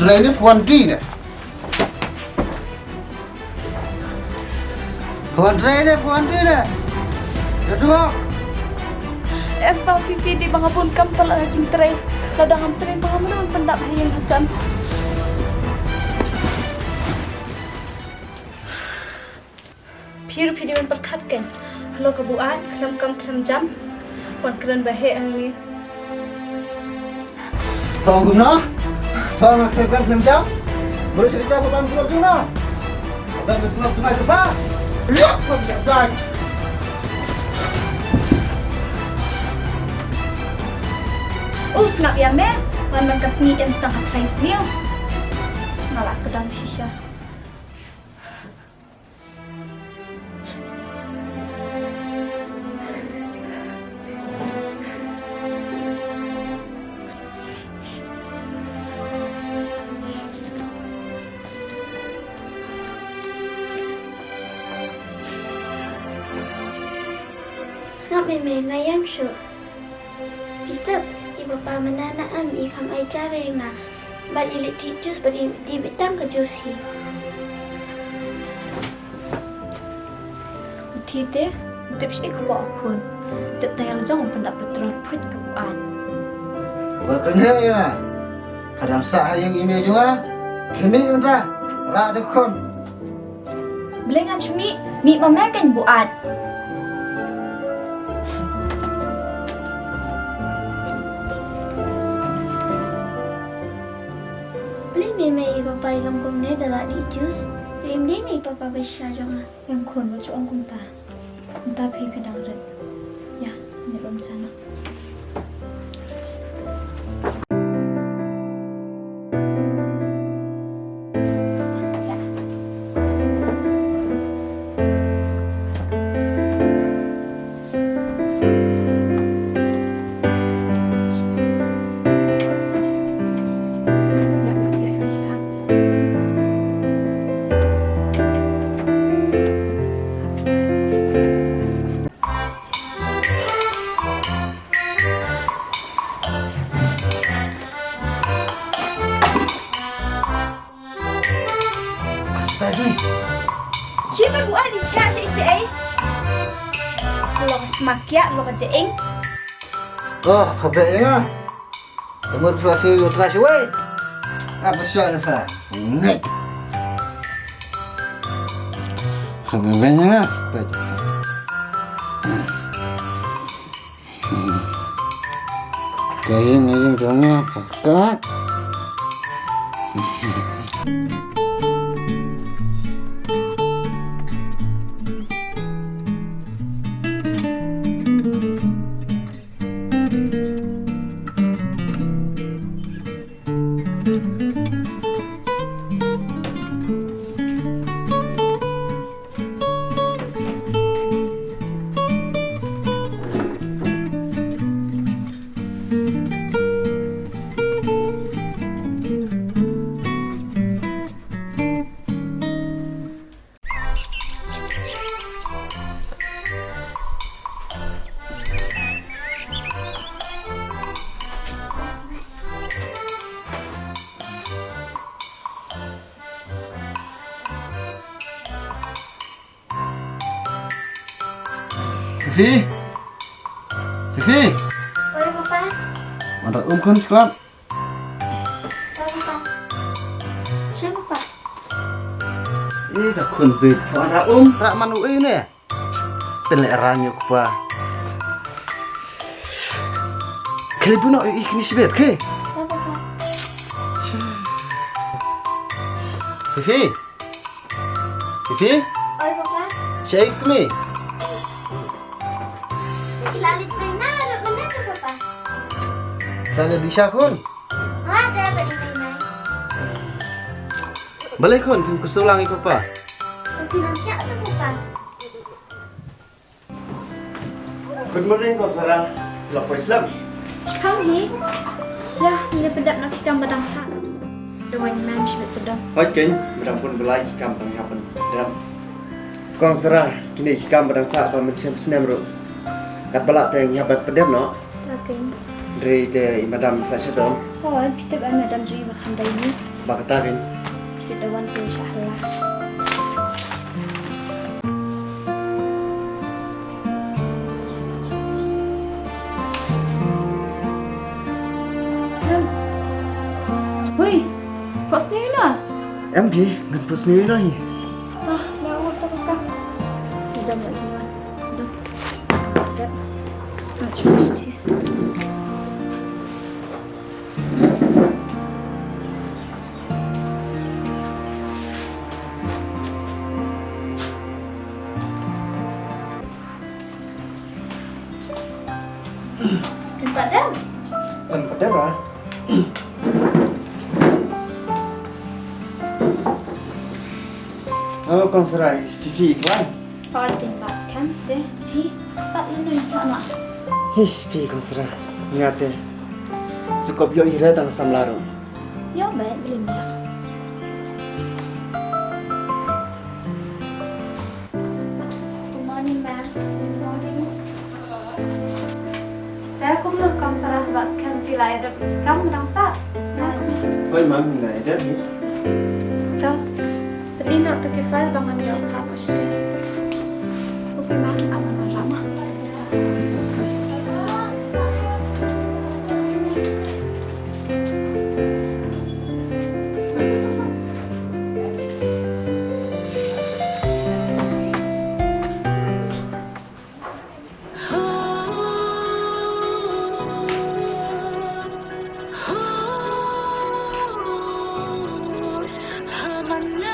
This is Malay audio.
Selain ini kuanti nih. Kuanti nih. Ya dua. Pak Fifi di bangapun kampal ala cingtray. Ladang amtray bangamunan pendak hayang Hasan. Phiru man perkat kan. Halo kebuat, kelam jam. Wan keren bahe angni. Tolong guna. Tolong kelam jam. Baru cerita apa bang kelam guna. Dan kelam tengah cepat. Lihat kau lihat dah. Snap ya me, man kasni em setengah trais niu. Ngalak ke dalam shisha. Snap me ngayam syu. Peter Bapa menanaan ikam ai cara nga bal ilit jus bari di bitang ke jus hi Tite, tip sini ke bawah kun. Tip tayang jong pendak petrol put ke buat. Berkenhe ya. Kadang sah yang ini juga. Kini undra. Rak dekon. Belengan cumi, mi mamakan buat. Meme papa ilang kumne dala di jus. Imdi ni papa besya jonga. Yang kun lucu ongkong ta. Entah pipi dangret. Ya, ini belum sana. Kima buat ni kaya siya lo semakya lo kejeing. Oh, kabeh ya. Kamu terasi wei. Apa sih yang fa? Nek. Kabehnya sepet. Kayak dongnya pakat. Fifi. Oi papa. Mana kan sekolah? Oi papa. Siapa papa? Dah kun bed. Mana rak manu ini? Telek ranyu kupa. Kali puno ikni sibet ke? Oi papa. Fifi. Oi papa. Cek kami. Ilalit mainan ada mana tu papa? Sana bisa kun. Ada bagi mainan. Boleh kun, kusulang ibu papa. Tapi nanti ada papa. Good morning, Kak Sarah. Lapor Islam. Kau ni, dah ni pedap nak kikam badang sa. Dewan mam sebet sedang. Hoi King, berampun belai kikam penghapan. Dam. Kang Sarah, kini kikam badang sa pa mencem senam ro. Kat balak teng hapan pedam no. Lakin. Dari te madam sa sedom. Oh, kita madam jadi makan dah ini. Bakatarin. Kita wan ke insyaallah. Salam. Hui, kok sendiri lah? Em bi, ngempus sendiri lagi. Ah, lawak tak kakak. Udah mak jiwan. Udah. Udah. Nak cuci dia. Tempat dah. Em pedar lah. Oh, kong serai Fifi kan? Kau tempat kan? Deh, hi. Pat lu nak nak. Hish, pi kong serai. Ngate. Suka bio ira tang samlaro. Yo baik boleh ya. Good morning, ma'am. Good morning. Saya cũng được con Sarah và Scan thì lại được kamu đang sa. Oi, mam ni lah ada ni. Cho. Tadi nak tu file bangan dia apa sih? Okay, ma'am. Aman ramah. I'm